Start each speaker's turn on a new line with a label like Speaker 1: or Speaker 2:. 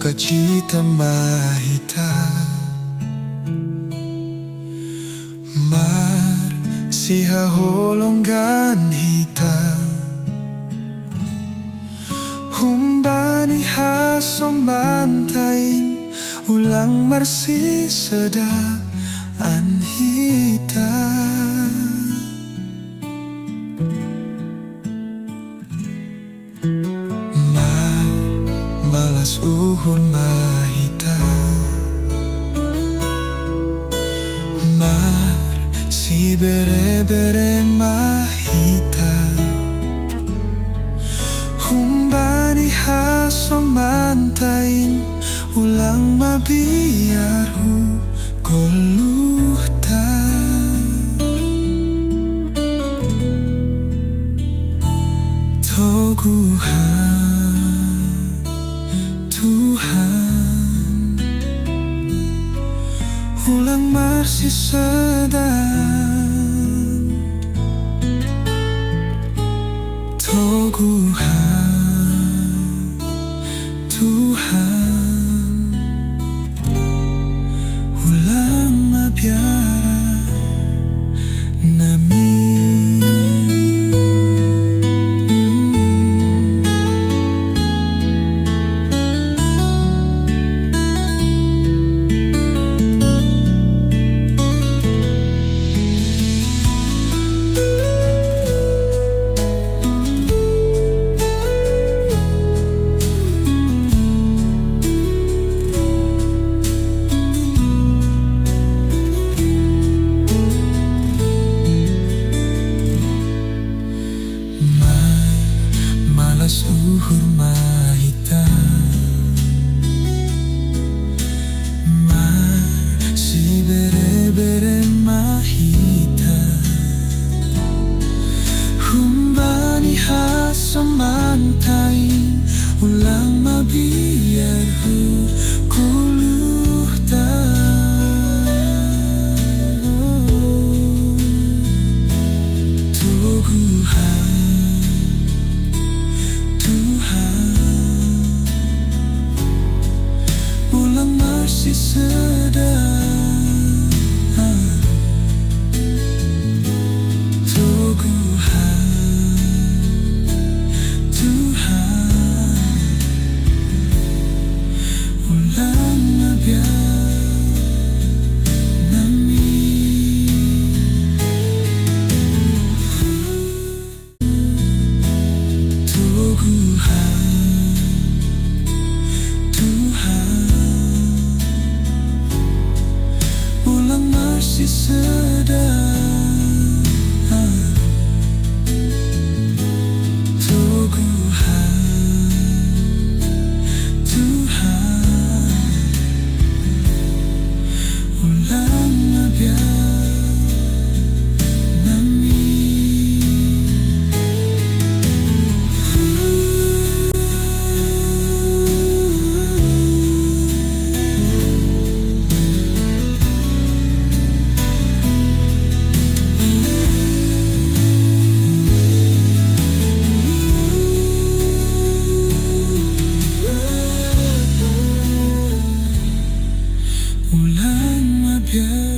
Speaker 1: sukacita mahita marsihaholonggan hita humbani hasomantain ulang marsisedaan hita malas uhun mahita si bere-bere mahita humbani hasomantain ulang mabiarhu goluhta Tuhan ulang marsisedang Tuhan ulang mabiara nami uhur mahita si bere-bere mahita humbani hasomantain ulang mabiarhu goluhta ulang marsisedang Tuhan ulang mabiar nami Tuhan ulang marsisedang Tuhan ulang mabiar nami ulang mabiar